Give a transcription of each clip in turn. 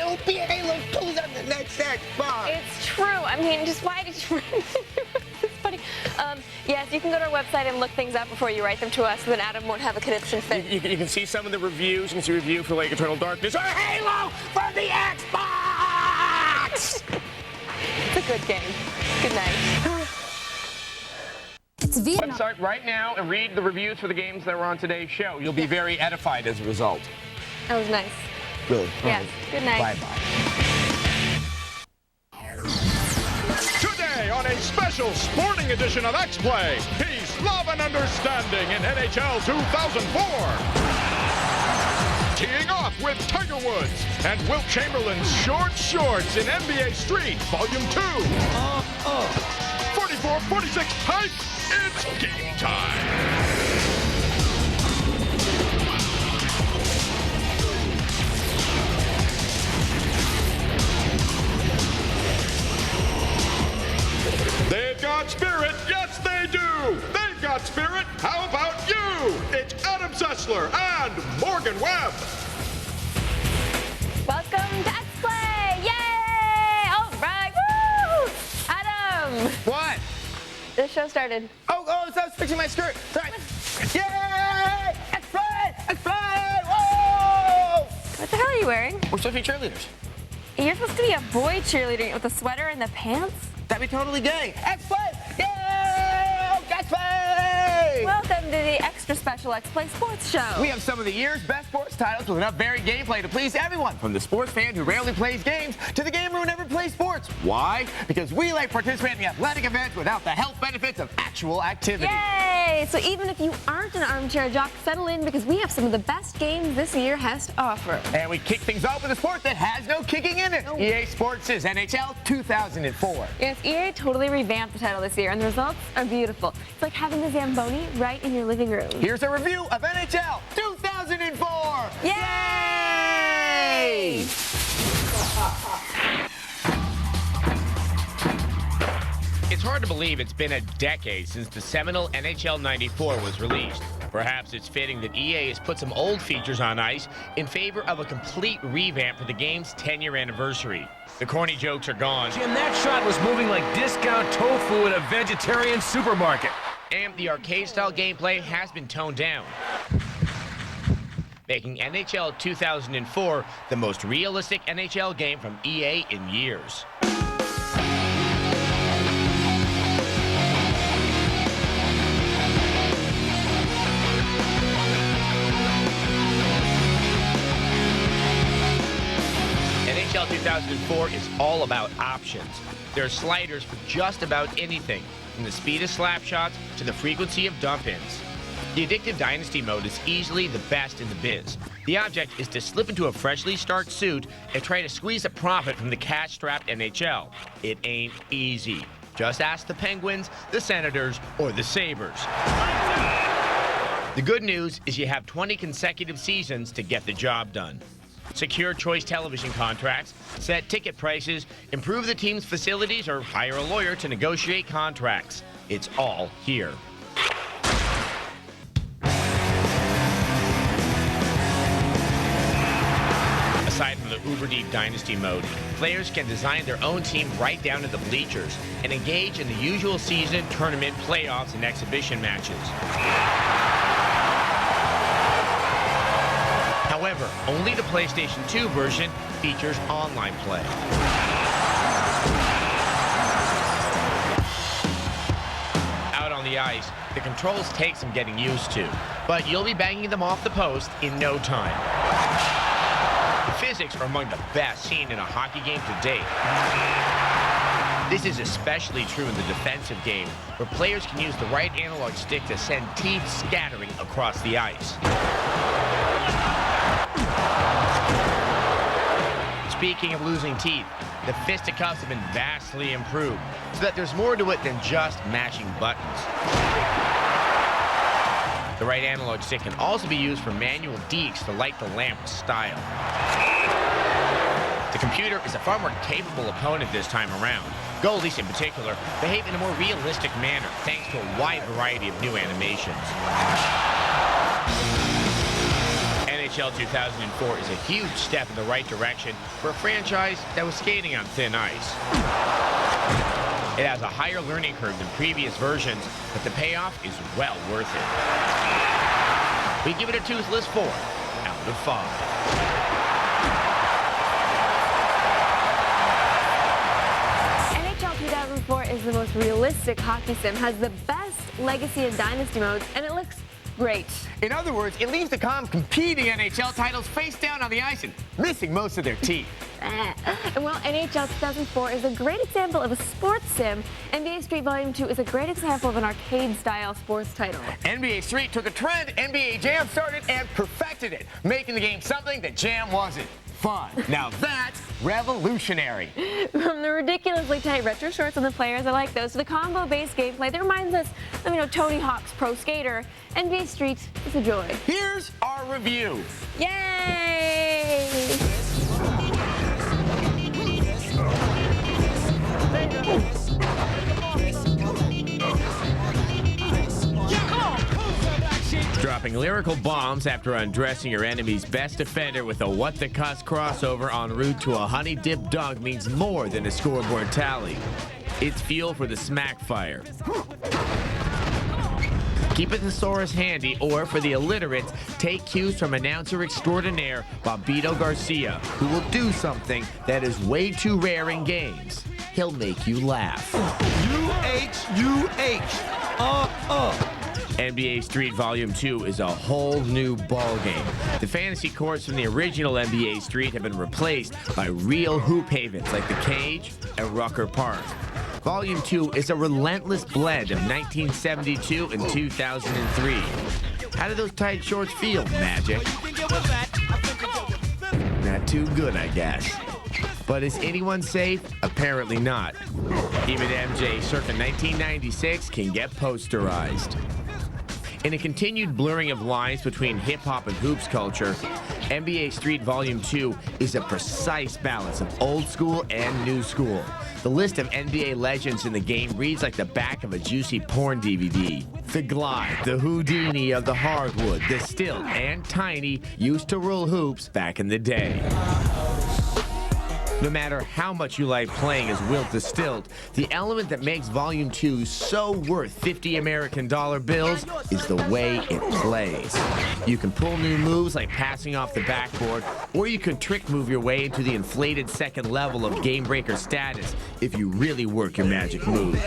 will be an Halo 2 on the next Xbox. It's true. I mean, just why did you... It's funny. Yes, you can go to our website and look things up before you write them to us, so then Adam won't have a conniption fit. You can see some of the reviews. You can see a review for like Eternal Darkness or Halo for the Xbox! It's a good game. Good night. It's Vietnam. Website right now and read the reviews for the games that were on today's show. You'll be very edified as a result. That was nice. Really? Yes. Good night. Bye-bye. Today on a special sporting edition of X-Play, peace, love, and understanding in NHL 2004. Teeing off with Tiger Woods and Wilt Chamberlain's short shorts in NBA Street, Volume 2. 44-46 hype, it's game time. They've got spirit, yes they do! They've got spirit, how about you? It's Adam Sessler and Morgan Webb. Welcome to X-Play! Yay! All right, woo! Adam! What? The show started. Oh, so I was fixing my skirt. Sorry. Yay! X-Play! X-Play! Whoa! What the hell are you wearing? We're supposed to be cheerleaders. You're supposed to be a boy cheerleader with a sweater and the pants? That'd be totally gay. X-Play! Yay! X-Play! Welcome to the extra special X-Play Sports Show. We have some of the year's best sports titles with enough varied gameplay to please everyone, from the sports fan who rarely plays games to the gamer who never plays sports. Why? Because we like participating in the athletic events without the health benefits of actual activity. Yay! So even if you aren't an armchair jock, settle in because we have some of the best games this year has to offer. And we kick things off with a sport that has no kicking in it. No. EA Sports' NHL 2004. Yes, EA totally revamped the title this year, and the results are beautiful. It's like having the Zamboni right in your living room. Here's a review of NHL 2004. Yay! It's hard to believe it's been a decade since the seminal NHL 94 was released. Perhaps it's fitting that EA has put some old features on ice in favor of a complete revamp for the game's 10-year anniversary. The corny jokes are gone. Jim, that shot was moving like discount tofu in a vegetarian supermarket. And the arcade-style gameplay has been toned down, making NHL 2004 the most realistic NHL game from EA in years. NHL 2004 is all about options. There are sliders for just about anything, from the speed of slap shots to the frequency of dump-ins. The addictive Dynasty mode is easily the best in the biz. The object is to slip into a freshly starched suit and try to squeeze a profit from the cash-strapped NHL. It ain't easy. Just ask the Penguins, the Senators, or the Sabres. The good news is you have 20 consecutive seasons to get the job done. Secure choice television contracts, set ticket prices, improve the team's facilities, or hire a lawyer to negotiate contracts. It's all here. Aside from the uber-deep Dynasty mode, players can design their own team right down to the bleachers and engage in the usual season, tournament, playoffs, and exhibition matches. However, only the PlayStation 2 version features online play. Out on the ice, the controls take some getting used to, but you'll be banging them off the post in no time. The physics are among the best seen in a hockey game to date. This is especially true in the defensive game, where players can use the right analog stick to send teeth scattering across the ice. Speaking of losing teeth, the fisticuffs have been vastly improved, so that there's more to it than just mashing buttons. The right analog stick can also be used for manual dekes to light the lamp with style. The computer is a far more capable opponent this time around. Goalies in particular behave in a more realistic manner thanks to a wide variety of new animations. NHL 2004 is a huge step in the right direction for a franchise that was skating on thin ice. It has a higher learning curve than previous versions, but the payoff is well worth it. We give it a toothless 4 out of 5. NHL 2004 is the most realistic hockey sim, has the best legacy and dynasty modes, and it looks great. In other words, it leaves the competing NHL titles face down on the ice and missing most of their teeth. And while NHL 2004 is a great example of a sports sim, NBA Street Volume 2 is a great example of an arcade-style sports title. NBA Street took a trend NBA Jam started and perfected it, making the game something that Jam wasn't. Fun. Now that's revolutionary. From the ridiculously tight retro shorts on the players I like those to the combo-based gameplay that reminds us of, Tony Hawk's Pro Skater, NBA Street is a joy. Here's our review. Yay! Dropping lyrical bombs after undressing your enemy's best defender with a What the Cuss crossover en route to a honey-dipped dunk means more than a scoreboard tally. It's fuel for the smack fire. Keep a thesaurus handy, or for the illiterates, take cues from announcer extraordinaire Bobbito Garcia, who will do something that is way too rare in games. He'll make you laugh. U-H-U-H. NBA Street Volume 2 is a whole new ballgame. The fantasy courts from the original NBA Street have been replaced by real hoop havens like the Cage and Rucker Park. Volume 2 is a relentless blend of 1972 and 2003. How do those tight shorts feel, Magic? Not too good, I guess. But is anyone safe? Apparently not. Even MJ circa 1996 can get posterized. In a continued blurring of lines between hip-hop and hoops culture, NBA Street Volume 2 is a precise balance of old school and new school. The list of NBA legends in the game reads like the back of a juicy porn DVD. The Glide, the Houdini of the hardwood, the Stilt, and Tiny used to rule hoops back in the day. No matter how much you like playing as Wilt the Stilt, the element that makes Volume 2 so worth 50 American dollar bills is the way it plays. You can pull new moves like passing off the backboard, or you can trick move your way into the inflated second level of game breaker status if you really work your magic moves.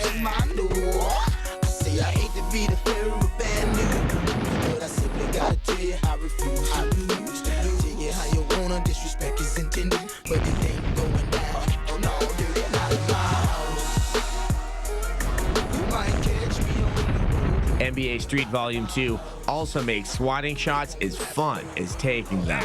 NBA Street Volume 2 also makes swatting shots as fun as taking them.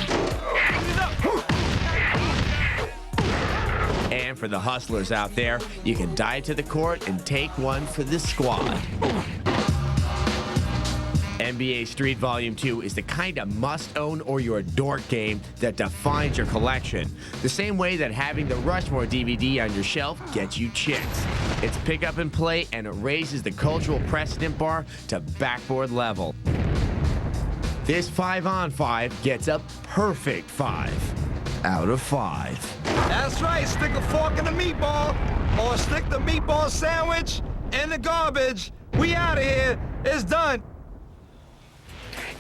And for the hustlers out there, you can dive to the court and take one for the squad. NBA Street Volume 2 is the kind of must-own or you're a dork game that defines your collection. The same way that having the Rushmore DVD on your shelf gets you chicks. It's pick up and play, and it raises the cultural precedent bar to backboard level. This 5-on-5 gets a perfect 5 out of 5. That's right, stick a fork in the meatball, or stick the meatball sandwich in the garbage. We out of here. It's done.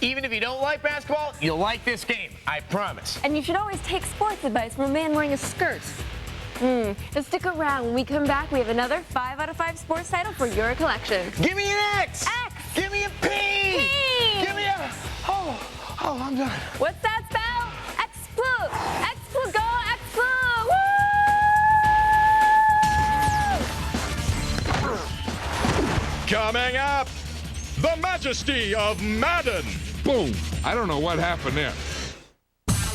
Even if you don't like basketball, you'll like this game, I promise. And you should always take sports advice from a man wearing a skirt. Now stick around. When we come back, we have another 5 out of 5 sports title for your collection. Give me an X! X! Give me a P! P! Give me a... Oh, I'm done. What's that spell? Explu! Explu, go Explu! Woo! Coming up, the majesty of Madden. Boom. I don't know what happened there.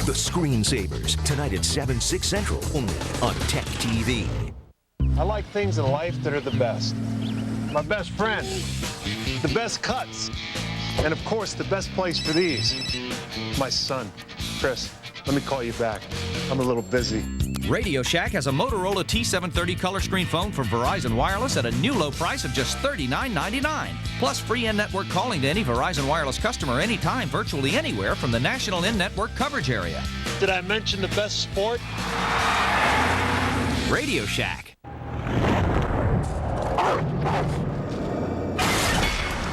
The Screensavers, tonight at 7, 6 Central, only on Tech TV. I like things in life that are the best. My best friend, the best cuts, and of course, the best place for these. My son, Chris, let me call you back. I'm a little busy. Radio Shack has a Motorola T730 color screen phone from Verizon Wireless at a new low price of just $39.99. Plus free in-network calling to any Verizon Wireless customer anytime, virtually anywhere from the national in-network coverage area. Did I mention the best sport? Radio Shack.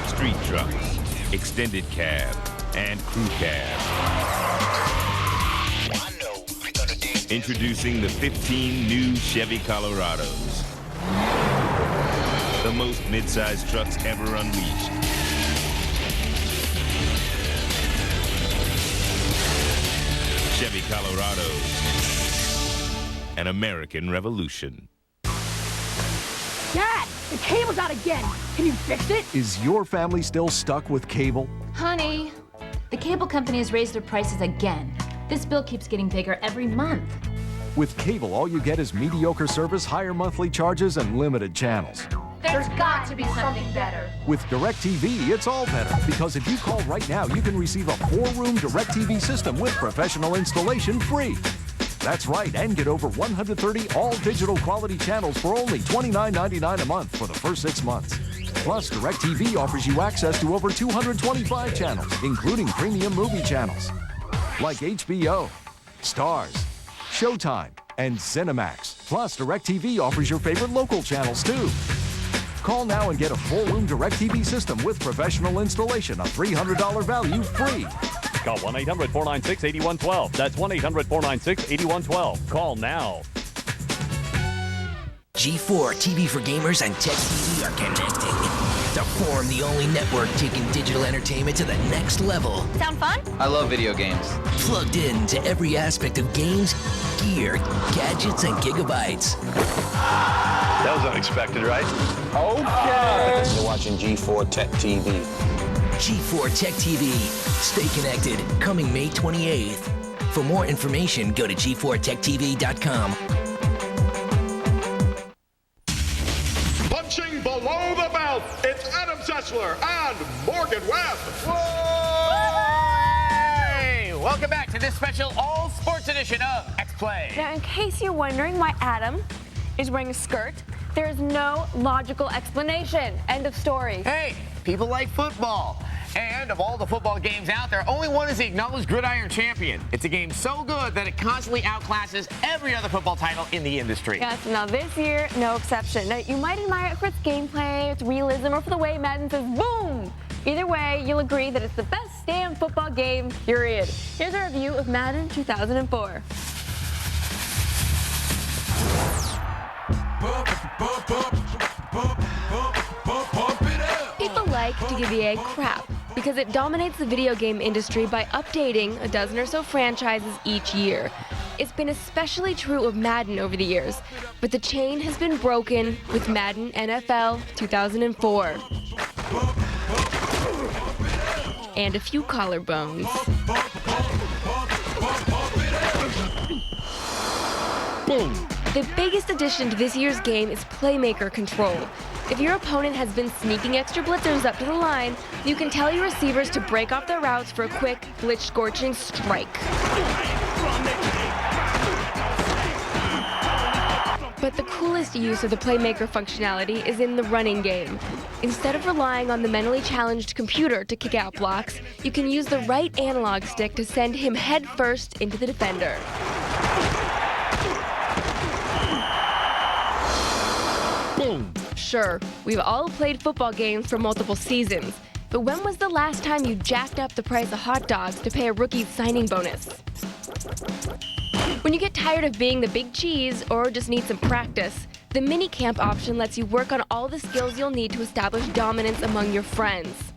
Street trucks, extended cab, and crew cab. Introducing the 15 new Chevy Colorados. The most mid-sized trucks ever unleashed. Chevy Colorados. An American revolution. Dad, the cable's out again. Can you fix it? Is your family still stuck with cable? Honey, the cable company has raised their prices again. This bill keeps getting bigger every month. With cable, all you get is mediocre service, higher monthly charges, and limited channels. There's got to be something better. With DirecTV, it's all better. Because if you call right now, you can receive a 4-room DirecTV system with professional installation free. That's right, and get over 130 all-digital quality channels for only $29.99 a month for the first 6 months. Plus, DirecTV offers you access to over 225 channels, including premium movie channels like HBO, Stars, Showtime, and Cinemax. Plus, DirecTV offers your favorite local channels, too. Call now and get a 4-room DirecTV system with professional installation, a $300 value free. Call 1-800-496-8112. That's 1-800-496-8112. Call now. G4 TV for gamers and Tech TV are connecting to form the only network taking digital entertainment to the next level. Sound fun? I love video games. Plugged in to every aspect of games, gear, gadgets, and gigabytes. That was unexpected, right? Okay. You're watching G4 Tech TV. G4 Tech TV. Stay connected. Coming May 28th. For more information, go to g4techtv.com. Punching below the belt, it's Adam Sessler and Morgan Webb. Hey! Welcome back to this special all-sports edition of X-Play. Now, in case you're wondering why Adam is wearing a skirt, there is no logical explanation. End of story. Hey, people like football. And of all the football games out there, only one is the acknowledged Gridiron Champion. It's a game so good that it constantly outclasses every other football title in the industry. Yes, now this year, no exception. Now, you might admire it for its gameplay, its realism, or for the way Madden says boom. Either way, you'll agree that it's the best damn football game, period. Here's a review of Madden 2004. People like to give EA crap because it dominates the video game industry by updating a dozen or so franchises each year. It's been especially true of Madden over the years, but the chain has been broken with Madden NFL 2004. And a few collarbones. Boom. The biggest addition to this year's game is playmaker control. If your opponent has been sneaking extra blitzers up to the line, you can tell your receivers to break off their routes for a quick, glitch-scorching strike. But the coolest use of the playmaker functionality is in the running game. Instead of relying on the mentally challenged computer to kick out blocks, you can use the right analog stick to send him headfirst into the defender. Boom. Sure, we've all played football games for multiple seasons, but when was the last time you jacked up the price of hot dogs to pay a rookie's signing bonus? When you get tired of being the big cheese or just need some practice, the mini camp option lets you work on all the skills you'll need to establish dominance among your friends.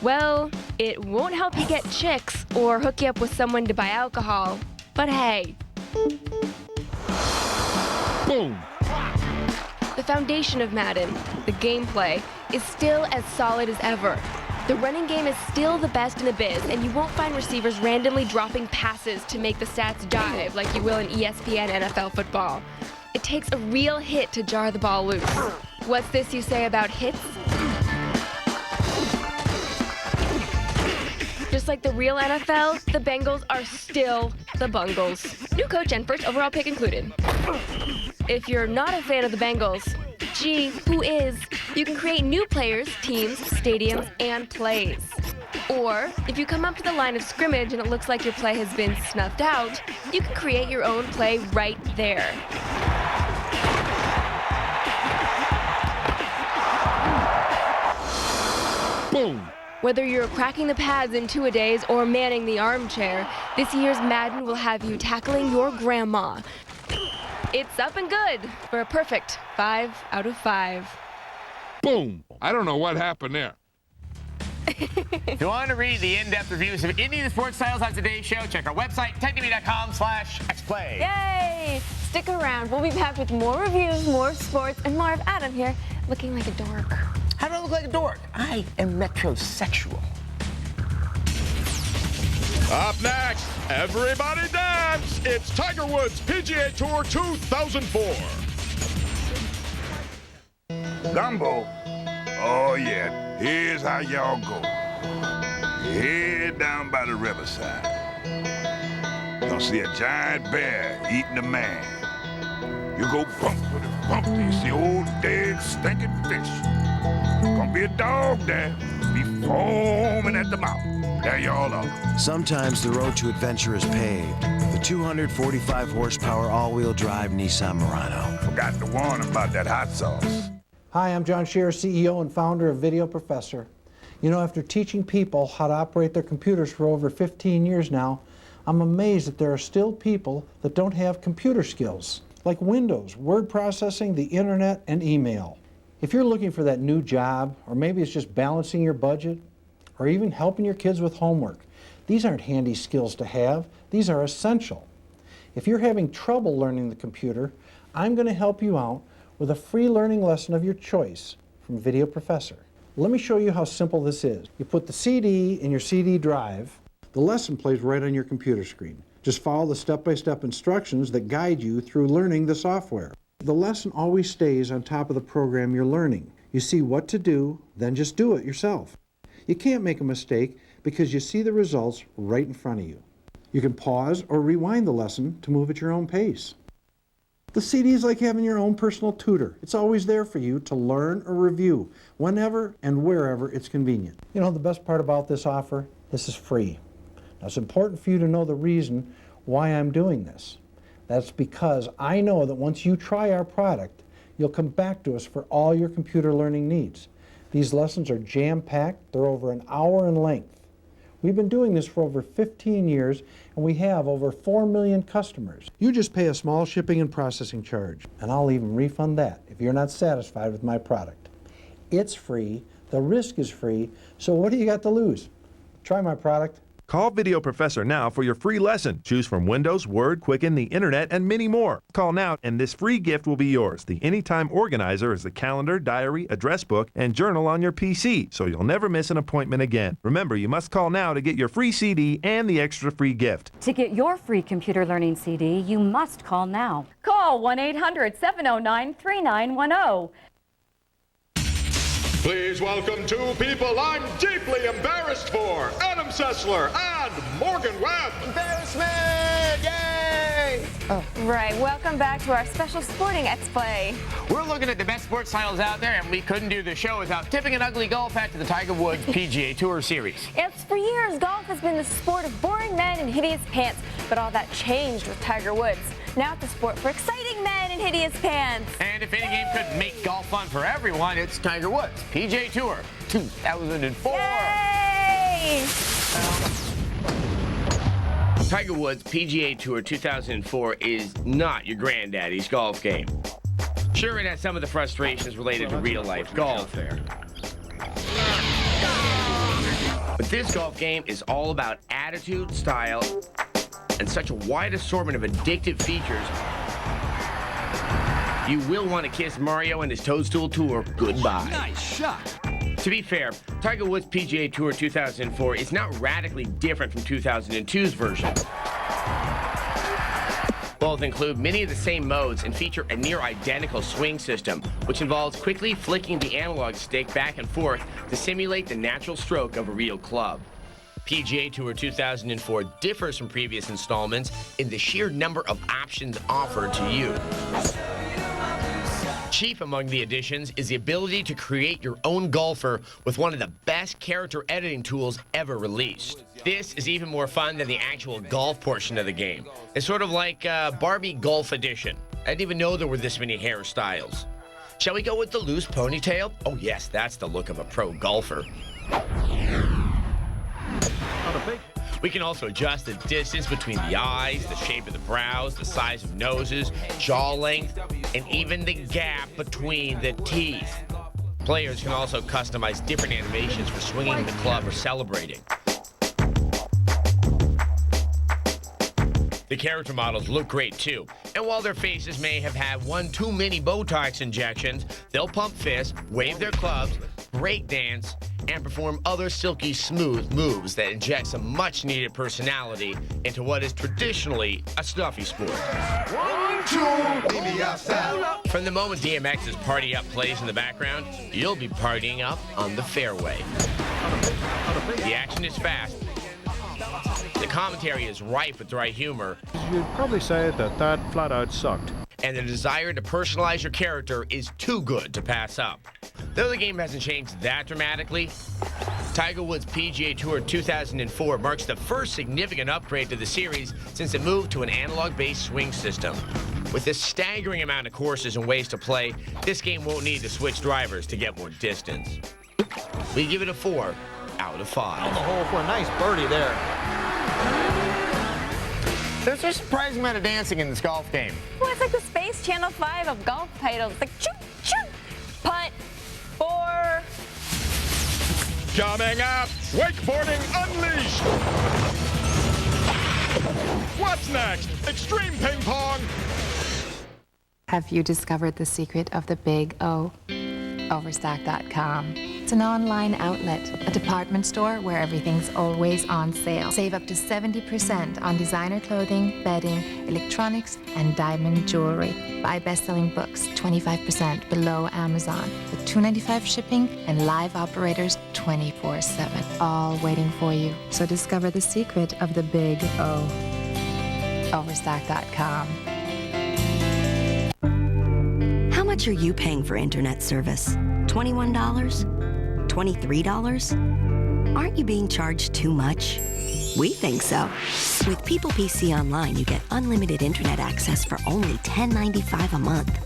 Well, it won't help you get chicks or hook you up with someone to buy alcohol, but hey. Boom. The foundation of Madden, the gameplay, is still as solid as ever. The running game is still the best in the biz, and you won't find receivers randomly dropping passes to make the stats jive like you will in ESPN NFL football. It takes a real hit to jar the ball loose. What's this you say about hits? Just like the real NFL, the Bengals are still the Bungles. New coach and first overall pick included. If you're not a fan of the Bengals, gee, who is? You can create new players, teams, stadiums, and plays. Or, if you come up to the line of scrimmage and it looks like your play has been snuffed out, you can create your own play right there. Boom! Whether you're cracking the pads in two-a-days or manning the armchair, this year's Madden will have you tackling your grandma. It's up and good for a perfect 5 out of 5. Boom! I don't know what happened there. If you want to read the in-depth reviews of any of the sports titles on today's show, check our website, techtv.com/xplay. Yay! Stick around. We'll be back with more reviews, more sports, and more of Adam here looking like a dork. How do I look like a dork? I am metrosexual. Up next, everybody dance! It's Tiger Woods PGA Tour 2004. Gumbo? Oh, yeah. Here's how y'all go. You head down by the riverside. You'll see a giant bear eating a man. You go bump with it, bump. You see old dead stinking fish. Gonna be a dog there. Be foaming at the mouth. There y'all are. Sometimes the road to adventure is paved. The 245 horsepower all-wheel drive Nissan Murano. Forgot to warn about that hot sauce. Hi, I'm John Scherer, CEO and founder of Video Professor. You know, after teaching people how to operate their computers for over 15 years now, I'm amazed that there are still people that don't have computer skills, like Windows, word processing, the internet, and email. If you're looking for that new job, or maybe it's just balancing your budget, or even helping your kids with homework, these aren't handy skills to have, these are essential. If you're having trouble learning the computer, I'm going to help you out with a free learning lesson of your choice from Video Professor. Let me show you how simple this is. You put the CD in your CD drive. The lesson plays right on your computer screen. Just follow the step-by-step instructions that guide you through learning the software. The lesson always stays on top of the program you're learning. You see what to do, then just do it yourself. You can't make a mistake because you see the results right in front of you. You can pause or rewind the lesson to move at your own pace. The CD is like having your own personal tutor. It's always there for you to learn or review whenever and wherever it's convenient. You know, the best part about this offer, this is free. Now, it's important for you to know the reason why I'm doing this. That's because I know that once you try our product, you'll come back to us for all your computer learning needs. These lessons are jam-packed. They're over an hour in length. We've been doing this for over 15 years, and we have over 4 million customers. You just pay a small shipping and processing charge, and I'll even refund that if you're not satisfied with my product. It's free, the risk is free, so what do you got to lose? Try my product. Call Video Professor now for your free lesson. Choose from Windows, Word, Quicken, the Internet, and many more. Call now and this free gift will be yours. The Anytime Organizer is the calendar, diary, address book, and journal on your PC, so you'll never miss an appointment again. Remember, you must call now to get your free CD and the extra free gift. To get your free computer learning CD, you must call now. Call 1-800-709-3910. Please welcome two people I'm deeply embarrassed for, Adam Sessler and Morgan Webb. Embarrassment! Yay! Oh, right. Welcome back to our special sporting X-Play. We're looking at the best sports titles out there, and we couldn't do the show without tipping an ugly golf hat to the Tiger Woods PGA Tour Series. Yes, for years, golf has been the sport of boring men in hideous pants, but all that changed with Tiger Woods. Now it's a sport for exciting men in hideous pants. And if any game could make golf fun for everyone, it's Tiger Woods PGA Tour 2004. Yay! Tiger Woods PGA Tour 2004 is not your granddaddy's golf game. Sure, it has some of the frustrations related to real-life golf there. But this golf game is all about attitude, style, and such a wide assortment of addictive features, you will want to kiss Mario and his Toadstool Tour goodbye. Nice shot. To be fair, Tiger Woods PGA Tour 2004 is not radically different from 2002's version. Both include many of the same modes and feature a near identical swing system, which involves quickly flicking the analog stick back and forth to simulate the natural stroke of a real club. PGA Tour 2004 differs from previous installments in the sheer number of options offered to you. Chief among the additions is the ability to create your own golfer with one of the best character editing tools ever released. This is even more fun than the actual golf portion of the game. It's sort of like Barbie Golf Edition. I didn't even know there were this many hairstyles. Shall we go with the loose ponytail? Oh yes, that's the look of a pro golfer. We can also adjust the distance between the eyes, the shape of the brows, the size of noses, jaw length, and even the gap between the teeth. Players can also customize different animations for swinging the club or celebrating. The character models look great too, and while their faces may have had one too many Botox injections, they'll pump fists, wave their clubs, break dance, and perform other silky smooth moves that inject some much needed personality into what is traditionally a stuffy sport. 1, 2, leave me outside. From the moment DMX's Party Up plays in the background, you'll be partying up on the fairway. The action is fast. The commentary is rife with dry humor. You'd probably say that flat out sucked. And the desire to personalize your character is too good to pass up. Though the game hasn't changed that dramatically, Tiger Woods' PGA Tour 2004 marks the first significant upgrade to the series since it moved to an analog-based swing system. With a staggering amount of courses and ways to play, this game won't need to switch drivers to get more distance. We give it a 4 out of 5. On the hole for a nice birdie there. There's a surprising amount of dancing in this golf game. Well, it's like the Space Channel 5 of golf titles. It's like choo, choo, putt, 4. Coming up, Wakeboarding Unleashed. What's next? Extreme ping pong. Have you discovered the secret of the big O? Overstock.com. It's an online outlet, a department store where everything's always on sale. Save up to 70% on designer clothing, bedding, electronics, and diamond jewelry. Buy best-selling books 25% below Amazon with $2.95 shipping and live operators 24/7, all waiting for you. So discover the secret of the big O. Overstock.com. How much are you paying for internet service? $21? $23? Aren't you being charged too much? We think so. With People PC Online, you get unlimited internet access for only $10.95 a month.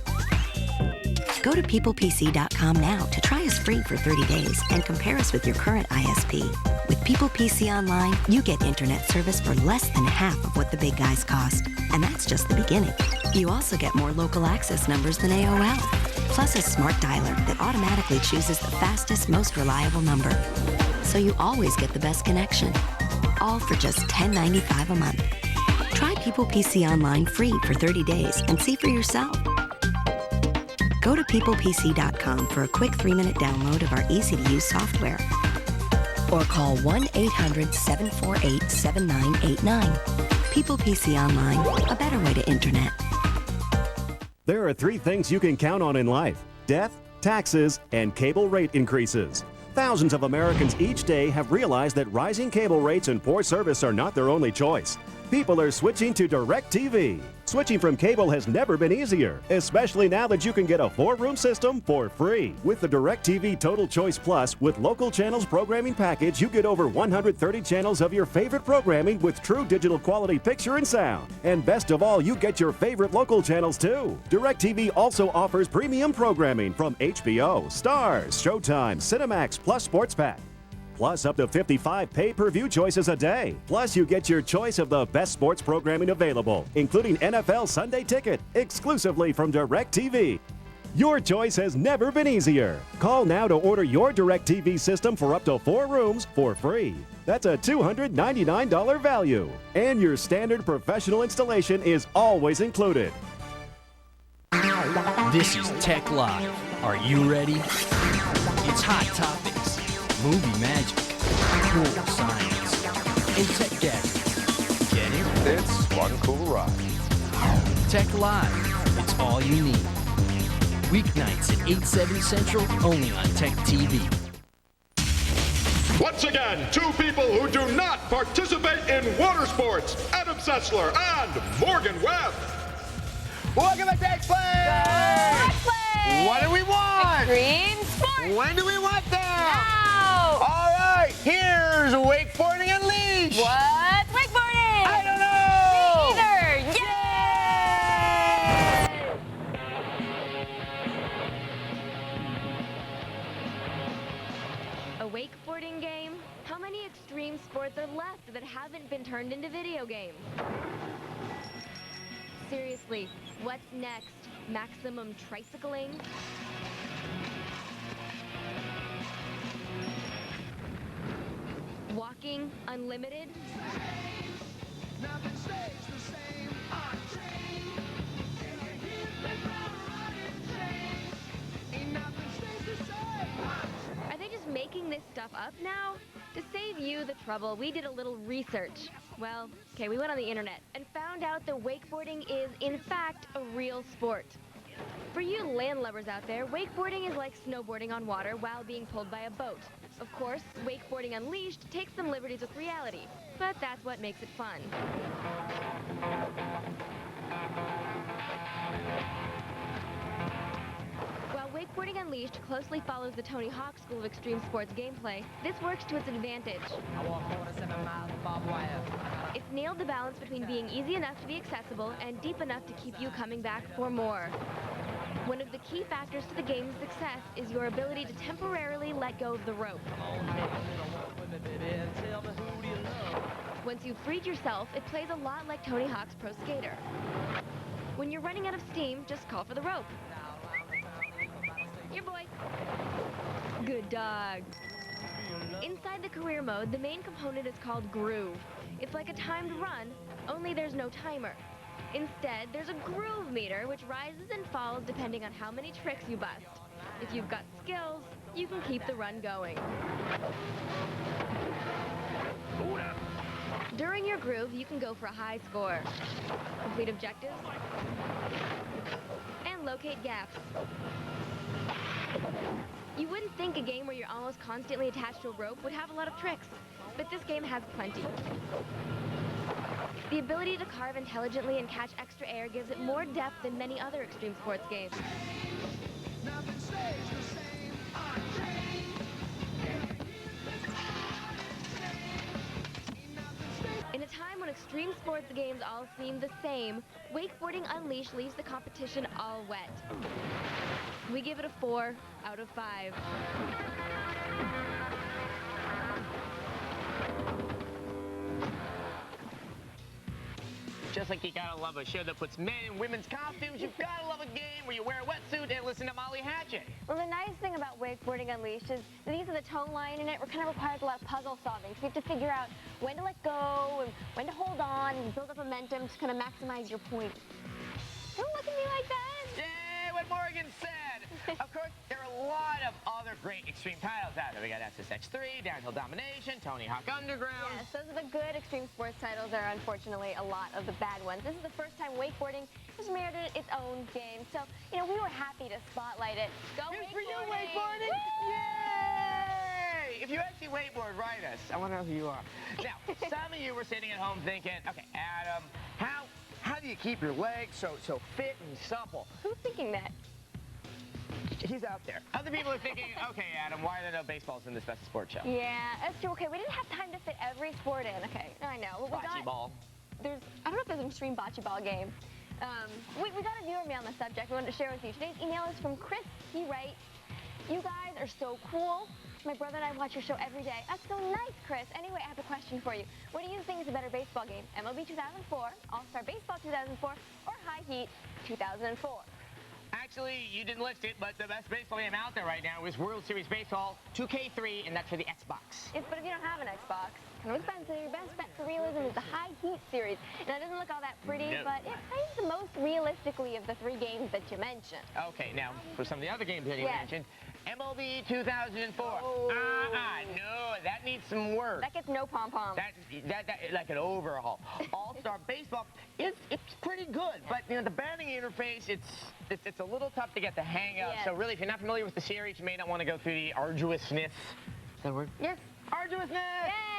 Go to peoplepc.com now to try us free for 30 days and compare us with your current ISP. With People PC Online, you get internet service for less than half of what the big guys cost. And that's just the beginning. You also get more local access numbers than AOL, plus a smart dialer that automatically chooses the fastest, most reliable number. So you always get the best connection. All for just $10.95 a month. Try People PC Online free for 30 days and see for yourself. Go to peoplepc.com for a quick 3-minute download of our easy-to-use software. Or call 1-800-748-7989. People PC Online, a better way to internet. There are 3 things you can count on in life: death, taxes, and cable rate increases. Thousands of Americans each day have realized that rising cable rates and poor service are not their only choice. People are switching to DirecTV. Switching from cable has never been easier, especially now that you can get a 4-room system for free. With the DirecTV Total Choice Plus with local channels programming package, you get over 130 channels of your favorite programming with true digital quality picture and sound. And best of all, you get your favorite local channels too. DirecTV also offers premium programming from HBO, Starz, Showtime, Cinemax, plus Sports Pack. Plus up to 55 pay-per-view choices a day. Plus you get your choice of the best sports programming available, including NFL Sunday Ticket, exclusively from DirecTV. Your choice has never been easier. Call now to order your DirecTV system for up to 4 rooms for free. That's a $299 value. And your standard professional installation is always included. This is Tech Live. Are you ready? It's hot topics, movie magic, cool science, and tech gadgets. Get it? It's one cool ride. Tech Live. It's all you need. Weeknights at 8/7 Central, only on Tech TV. Once again, two people who do not participate in water sports, Adam Sessler and Morgan Webb. Welcome back to X-Play! What do we want? Extreme sports! When do we want them? Now! All right, here's Wakeboarding Unleashed! What's wakeboarding? I don't know! Me either! A wakeboarding game? How many extreme sports are left that haven't been turned into video games? Seriously, what's next? Maximum tricycling? Walking unlimited? Are they just making this stuff up now? To save you the trouble, we did a little research. Well, okay, we went on the internet and found out that wakeboarding is, in fact, a real sport. For you landlubbers out there, wakeboarding is like snowboarding on water while being pulled by a boat. Of course, Wakeboarding Unleashed takes some liberties with reality, but that's what makes it fun. While Wakeboarding Unleashed closely follows the Tony Hawk School of Extreme Sports gameplay, this works to its advantage. I walk 47 miles of barbed wire. It's nailed the balance between being easy enough to be accessible and deep enough to keep you coming back for more. One of the key factors to the game's success is your ability to temporarily let go of the rope. Once you've freed yourself, it plays a lot like Tony Hawk's Pro Skater. When you're running out of steam, just call for the rope. Your boy. Good dog. Inside the career mode, the main component is called groove. It's like a timed run, only there's no timer. Instead, there's a groove meter which rises and falls depending on how many tricks you bust. If you've got skills, you can keep the run going. During your groove, you can go for a high score, complete objectives, and locate gaps. You wouldn't think a game where you're almost constantly attached to a rope would have a lot of tricks, but this game has plenty. The ability to carve intelligently and catch extra air gives it more depth than many other extreme sports games. In a time when extreme sports games all seem the same, Wakeboarding Unleashed leaves the competition all wet. We give it a 4 out of 5. Just like you gotta love a show that puts men in women's costumes, you've gotta love a game where you wear a wetsuit and listen to Molly Hatchet. Well, the nice thing about Wakeboarding Unleashed is that these are the tone line in it. We're kind of requires a lot of puzzle solving. So you have to figure out when to let go and when to hold on and build up momentum to kind of maximize your point. Don't look at me like that. Yay, what Morgan said. Of course, there are a lot of other great extreme titles out there. We got SSX3, Downhill Domination, Tony Hawk Underground. Yes, those are the good extreme sports titles. There are unfortunately a lot of the bad ones. This is the first time wakeboarding has merited its own game. So, you know, we were happy to spotlight it. Go Here's for you, wakeboarding! Yay! If you actually wakeboard, write us. I want to know who you are. Now, some of you were sitting at home thinking, okay, Adam, how do you keep your legs so fit and supple? Who's thinking that? He's out there. Other people are thinking, okay, Adam, why are there no baseballs in this best of sports show? Yeah, that's true. Okay, we didn't have time to fit every sport in. Okay, I know. Well, Bocce ball. I don't know if there's an extreme bocce ball game. We got a viewer mail on the subject we wanted to share with you. Today's email is from Chris. He writes, you guys are so cool. My brother and I watch your show every day. That's so nice, Chris. Anyway, I have a question for you. What do you think is a better baseball game? MLB 2004, All-Star Baseball 2004, or High Heat 2004? Actually, you didn't list it, but the best baseball game out there right now is World Series Baseball 2K3, and that's for the Xbox. Yes, but if you don't have an Xbox, kind of expensive, your best bet for realism is the High Heat series. Now, it doesn't look all that pretty, but it plays the most realistically of the 3 games that you mentioned. Okay, now, for some of the other games that you mentioned, MLB 2004. Oh. No, that needs some work. That gets no pom-pom. That like an overhaul. All-Star Baseball, it's pretty good, but you know the batting interface, it's a little tough to get the hang of. Yes. So really, if you're not familiar with the series, you may not want to go through the arduousness. Is that a word? Yes. Arduousness!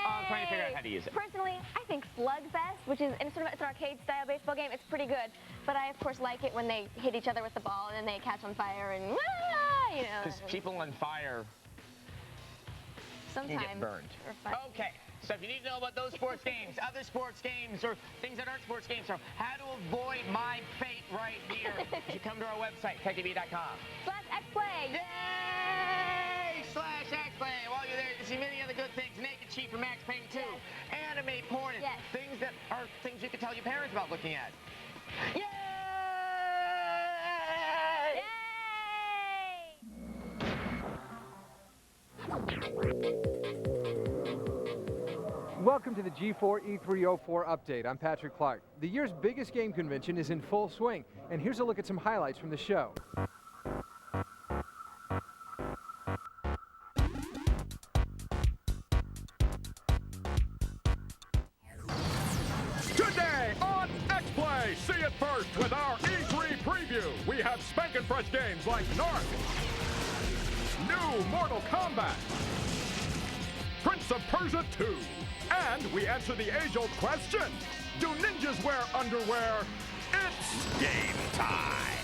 I'm trying to figure out how to use it. Personally, I think Slugfest, which is it's an arcade-style baseball game, it's pretty good. But I, of course, like it when they hit each other with the ball and then they catch on fire and, you know. Because people on fire sometimes can get burned. Okay, so if you need to know about those sports games, other sports games, or things that aren't sports games, or how to avoid my fate right here, you should come to our website, techtv.com/xplay. Yay! /xplay. While you're there, you can see many other good things. Naked Cheat for Max Payne 2. Yes. Anime porn. Yes. Things that are things you can tell your parents about looking at. Yay! Welcome to the G4 E304 update. I'm Patrick Clark. The year's biggest game convention is in full swing, and here's a look at some highlights from the show. Today on X-Play, see it first with our E3 preview. We have spankin' fresh games like Narc, new Mortal Kombat, Prince of Persia 2, and we answer the age-old question, do ninjas wear underwear? It's game time!